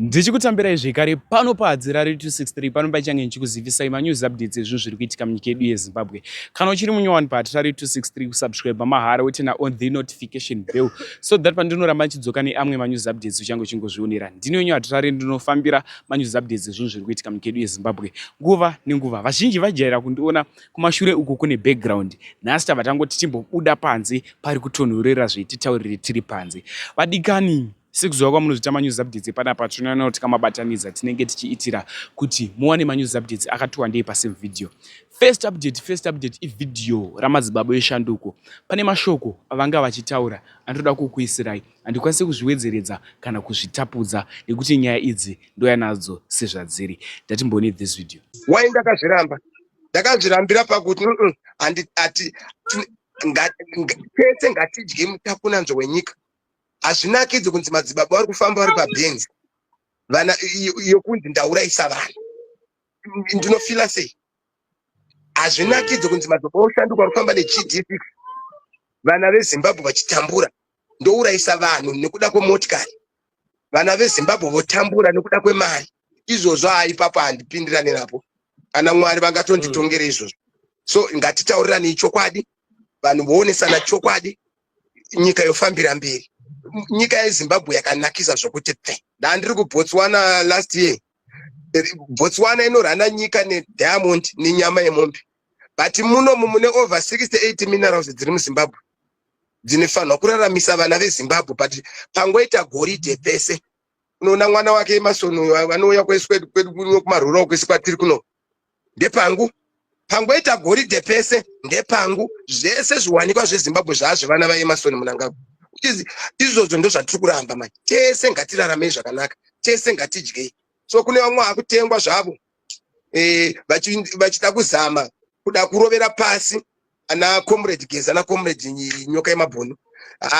Ndichikutambirai zvekare pano paadzira redu 263 pano pachange nchikuzivisai manews updates ezvinhu zviri kuitika munyika yedu yeZimbabwe. Kana uchiri munyowani paadzira redu 263 kusubscribe mahara wetena on the notification bell so that pandinoramba nchidzoka neamwe manews updates uchange uchingozvionera. Ndino yenyu adzira redu ndinofambira manews updates ezvinhu zviri kuitika munyika yedu yeZimbabwe nguva nenguva. Vazhinji vajaira kundiona kumashure uku kune background. Nhasi tava tangoti timbobuda panze pari kutonhorera zvetitaurire tiri panze. Vadikani sekuzuva kwamunozvita manews updates panapa tinoona kuti kamabataniza tinenge tichiitira kuti muwane manews updates akatiwandei pasame video. First update ivideo ramadzibaba eshanduko. Pane mashoko avanga vachitaura anoda kukuisirai handikwanisi kuzviwedzeredza kana kuzvitapudza nekuti nyaya idzi ndoyanadzo sezvadziri. Ndatimbone this video. Why ndakazvirambira pakuti pese ngatidye mutakunanzvo wenyika. Hazvinakidzi kunzi madzibaba vari kufamba vari pabhenzi vana yokunzi ndauraisa vanhu. Ndinofila sei? Hazvinakidzi kunzi madzibaba oshanduka vari kufamba neGD6 vana veZimbabwe vachitambura ndouraisa vanhu nekuda kwemotikari. Vana veZimbabwe votambura nekuda kwemari. Izvozvo ipapo handipindirane napo. Kana Mwari vangatonditongera izvozvo. So ngatitaurirane chokwadi, vanhu voonesana chokwadi, nyika yofambira mberi. Nyika yeZimbabwe yakanakisa zvokuti ndandiri kuBotswana last year. Botswana inorana nyika nediamond nenyama yemombe. But munomu mune over 68 minerals dziri muZimbabwe. Dzinofanirwa kuraramisa vana veZimbabwe, but pangoita goridhe pese. Unoona mwana wake Masono anouya kwedu kumarura kwese kwatiri kuno. Ndepangu. Pangoita goridhe pese ndepangu. Zvese zviwanikwa zveZimbabwe zvazvo vana vaEmarson Mnangagwa. Izvozvo ndo zvatiri kuramba manje. Tese ngatirarame zvakanaka. Tese ngatidyei. So kune vamwe akutengwa zvavo. Vachida kuzama kuda kurovera pasi ana comrade Geza na comrade Nyoka yemabhunu.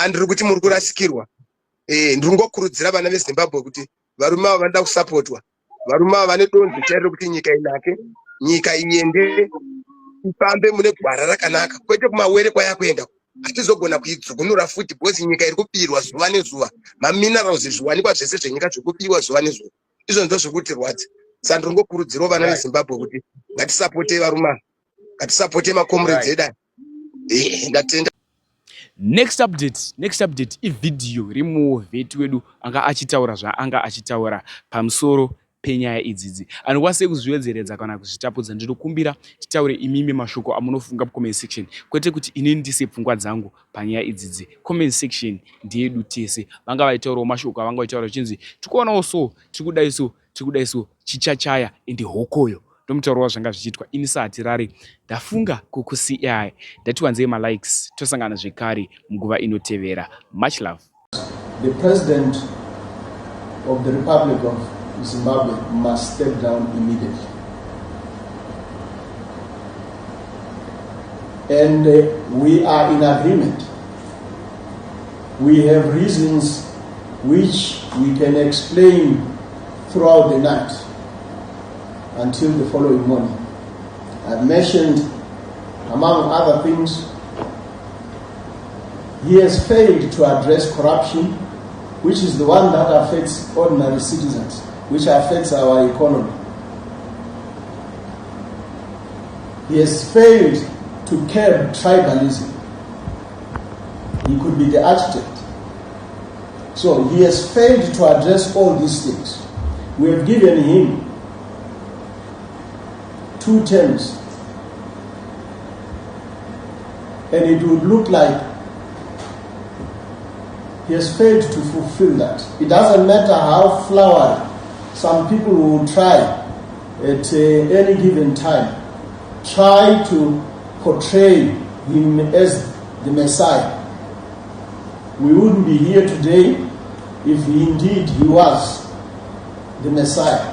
Ndiri kuti muri kurasikirwa. Ndiri ngokurudzira vana veZimbabwe kuti varume ava vanoda kusapotwa. Varume ava vane donzvo chairo kuti nyika inake, nyika iende ifambe mune gwara rakanaka. Kwete kumawere kwayakuenda. Hatizogona kuidzugunura futi because nyika iri kupirwa zuva nezuva. Maminerals zviwanikwa zvese zvenyika zvikupiwa zuva nezuva. Izvo ndo zvikuti rwadzi. Saka ndiri ngokurudzira vana veZimbabwe kuti ngatisapote varume, ngatisapote makomrades edu. Ndatenda. Next update ivideo rimovheti wedu anga achitaura zvaanga achitaura pamusoro penyaya idzidzi. Anokwanisa kuzviwedzeredza kana kuzvitapudza. Ndinokumbira titaure imimi mashoko amunofunga comment section. Kwete kuti inini ndise pfungwa dzangu panyaya idzidzi. Comment section ndiyedu tese. Vanga vaitaurawo mashoko avanga vaitaura chinzi tikuonawo so, tikudai so, chichachaya ende hokoyo. Ndomutauro zvanga zvichiitwa ini saatirari. Ndafunga kukusiyai. Ndatiwanzei malikes. Tosangana zvekare munguva inotevera. Much love. The President of the Republic of Zimbabwe must step down immediately. And we are in agreement. We have reasons which we can explain throughout the night until the following morning. I've mentioned, among other things, he has failed to address corruption, which is the one that affects ordinary citizens, which affects our economy. He has failed to curb tribalism. He could be the architect. So he has failed to address all these things. We have given him 2 terms. And it would look like he has failed to fulfill that. It doesn't matter how flowery some people will try at any given time, try to portray him as the Messiah. We wouldn't be here today if indeed he was the Messiah.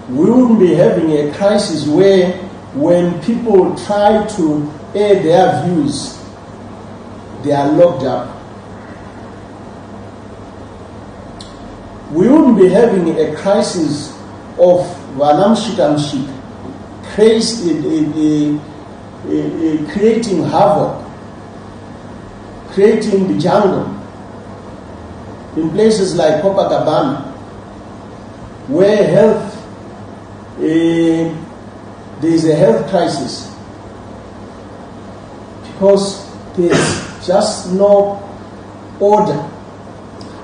We wouldn't be having a crisis where when people try to air their views, they are locked up. We wouldn't be having a crisis of Vanamshikamshik, creating havoc creating the jungle in places like Copacabana, where health, there is a health crisis because there's just no order.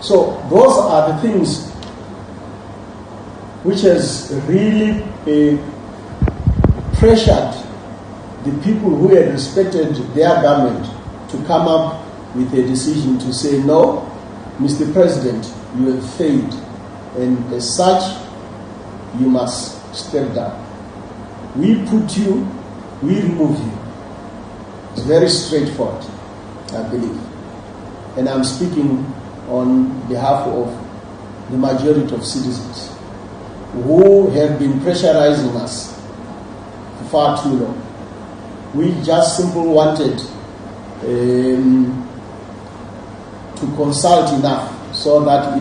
So those are the things which has really pressured the people who had respected their government to come up with a decision to say, no, Mr. President, you have failed, and as such, you must step down. We put you, we remove you. It's very straightforward, I believe. And I'm speaking on behalf of the majority of citizens who have been pressurizing us for far too long. We just simply wanted to consult enough so that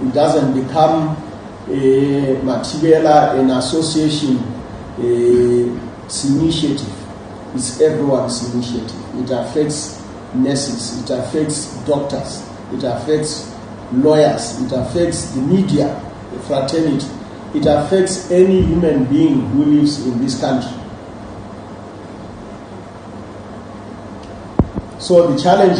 it doesn't become a material, an association initiative. It's everyone's initiative. It affects nurses, it affects doctors, it affects lawyers, it affects the media, the fraternity, it affects any human being who lives in this country. So the challenge